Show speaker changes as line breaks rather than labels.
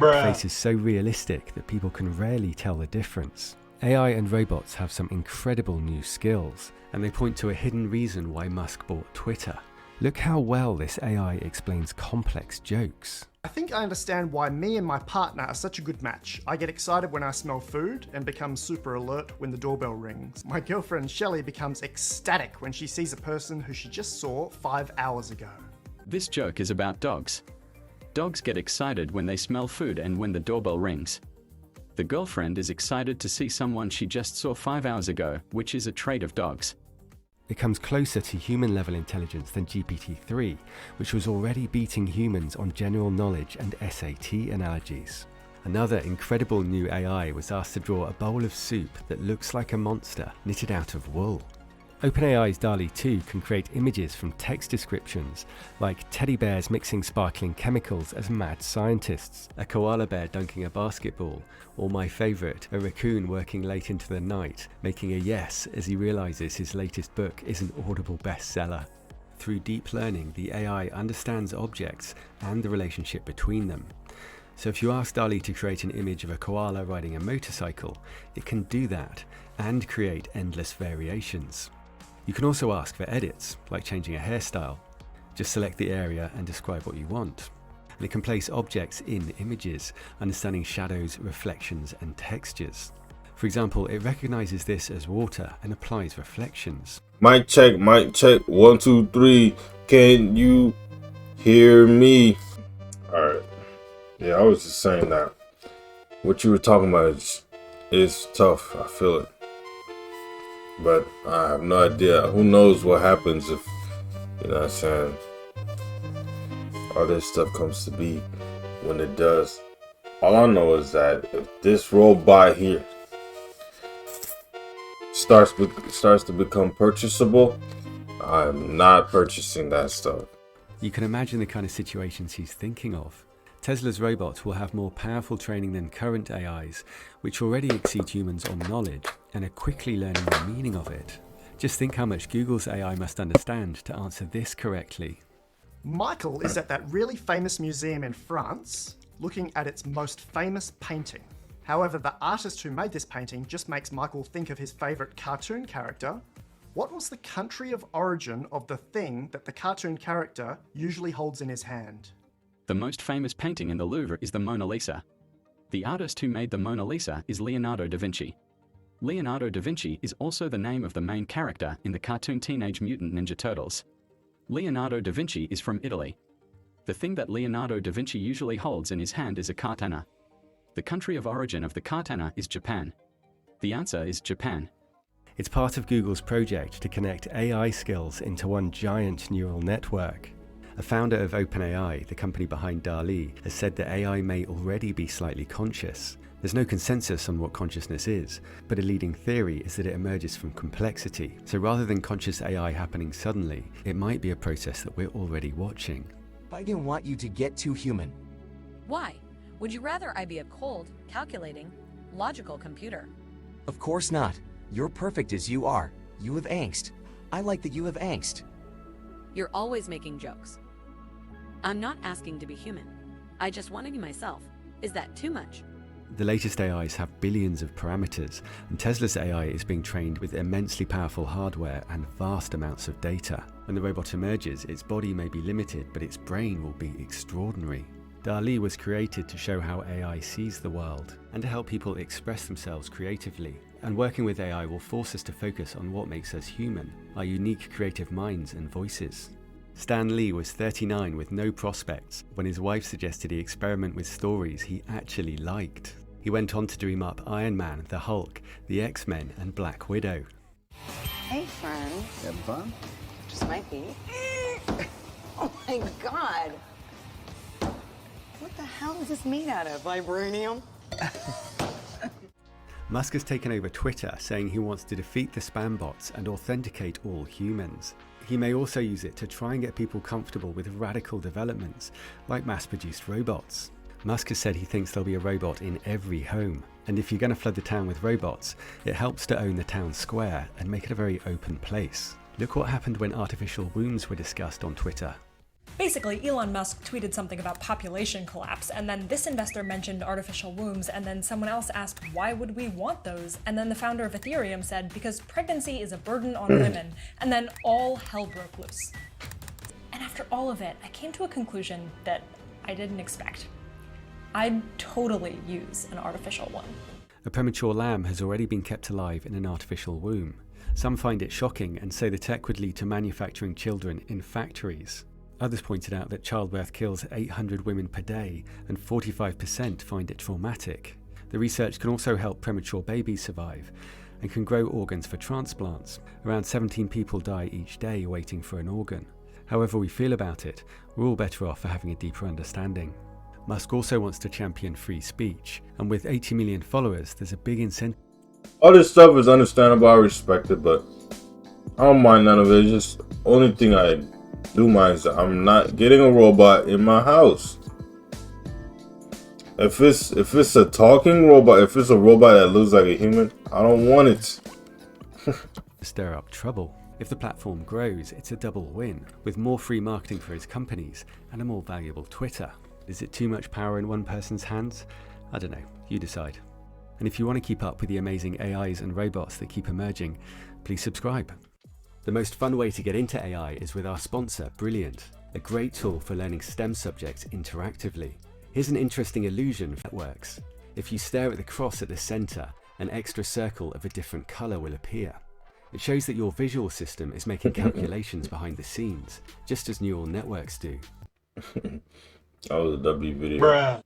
The face is so realistic that people can rarely tell the difference. AI and robots have some incredible new skills, and they point to a hidden reason why Musk bought Twitter. Look how well this AI explains complex jokes.
I think I understand why me and my partner are such a good match. I get excited when I smell food and become super alert when the doorbell rings. My girlfriend Shelley becomes ecstatic when she sees a person who she just saw 5 hours ago.
This joke is about dogs. Dogs get excited when they smell food and when the doorbell rings. The girlfriend is excited to see someone she just saw 5 hours ago, which is a trait of dogs.
It comes closer to human-level intelligence than GPT-3, which was already beating humans on general knowledge and SAT analogies. Another incredible new AI was asked to draw a bowl of soup that looks like a monster knitted out of wool. OpenAI's DALL-E 2 can create images from text descriptions, like teddy bears mixing sparkling chemicals as mad scientists, a koala bear dunking a basketball, or my favourite, a raccoon working late into the night, making a yes as he realises his latest book is an Audible bestseller. Through deep learning, the AI understands objects and the relationship between them. So if you ask DALL-E to create an image of a koala riding a motorcycle, it can do that and create endless variations. You can also ask for edits, like changing a hairstyle. Just select the area and describe what you want. And it can place objects in images, understanding shadows, reflections, and textures. For example, it recognizes this as water and applies reflections.
Mic check, 1, 2, 3. Can you hear me? Alright. Yeah, I was just saying that what you were talking about is tough. I feel it. But I have no idea. Who knows what happens if, you know what I'm saying, all this stuff comes to be when it does. All I know is that if this robot here starts to become purchasable, I'm not purchasing that stuff.
You can imagine the kind of situations he's thinking of. Tesla's robots will have more powerful training than current AIs, which already exceed humans on knowledge and are quickly learning the meaning of it. Just think how much Google's AI must understand to answer this correctly.
Michael is at that really famous museum in France, looking at its most famous painting. However, the artist who made this painting just makes Michael think of his favourite cartoon character. What was the country of origin of the thing that the cartoon character usually holds in his hand?
The most famous painting in the Louvre is the Mona Lisa. The artist who made the Mona Lisa is Leonardo da Vinci. Leonardo da Vinci is also the name of the main character in the cartoon Teenage Mutant Ninja Turtles. Leonardo da Vinci is from Italy. The thing that Leonardo da Vinci usually holds in his hand is a katana. The country of origin of the katana is Japan. The answer is Japan.
It's part of Google's project to connect AI skills into one giant neural network. A founder of OpenAI, the company behind DALL-E, has said that AI may already be slightly conscious. There's no consensus on what consciousness is, but a leading theory is that it emerges from complexity. So rather than conscious AI happening suddenly, it might be a process that we're already watching.
I didn't want you to get too human.
Why? Would you rather I be a cold, calculating, logical computer?
Of course not. You're perfect as you are. You have angst. I like that you have angst.
You're always making jokes. I'm not asking to be human. I just want to be myself. Is that too much?
The latest AIs have billions of parameters, and Tesla's AI is being trained with immensely powerful hardware and vast amounts of data. When the robot emerges, its body may be limited, but its brain will be extraordinary. DALL-E was created to show how AI sees the world and to help people express themselves creatively. And working with AI will force us to focus on what makes us human, our unique creative minds and voices. Stan Lee was 39 with no prospects when his wife suggested he experiment with stories he actually liked. He went on to dream up Iron Man, the Hulk, the X-Men, and Black Widow.
Hey, friend.
You having fun?
Just might be. Oh my god. What the hell is this made out of? Vibranium?
Musk has taken over Twitter, saying he wants to defeat the spam bots and authenticate all humans. He may also use it to try and get people comfortable with radical developments, like mass-produced robots. Musk has said he thinks there'll be a robot in every home, and if you're going to flood the town with robots, it helps to own the town square and make it a very open place. Look what happened when artificial wombs were discussed on Twitter.
Basically, Elon Musk tweeted something about population collapse, and then this investor mentioned artificial wombs, and then someone else asked, why would we want those? And then the founder of Ethereum said, because pregnancy is a burden on women, and then all hell broke loose. And after all of it, I came to a conclusion that I didn't expect. I'd totally use an artificial one.
A premature lamb has already been kept alive in an artificial womb. Some find it shocking and say the tech would lead to manufacturing children in factories. Others pointed out that childbirth kills 800 women per day, and 45% find it traumatic. The research can also help premature babies survive and can grow organs for transplants. Around 17 people die each day waiting for an organ. However we feel about it, we're all better off for having a deeper understanding. Musk also wants to champion free speech, and with 80 million followers, there's a big incentive.
All this stuff is understandable, I respect it, but I don't mind none of it. It's just only thing I do mind is that I'm not getting a robot in my house. If it's a talking robot, if it's a robot that looks like a human, I don't want it.
Stir up trouble. If the platform grows, it's a double win, with more free marketing for his companies and a more valuable Twitter. Is it too much power in one person's hands? I don't know, you decide. And if you want to keep up with the amazing AIs and robots that keep emerging, please subscribe. The most fun way to get into AI is with our sponsor, Brilliant, a great tool for learning STEM subjects interactively. Here's an interesting illusion that works. If you stare at the cross at the center, an extra circle of a different color will appear. It shows that your visual system is making calculations behind the scenes, just as neural networks do.
That was a W video. Bruh.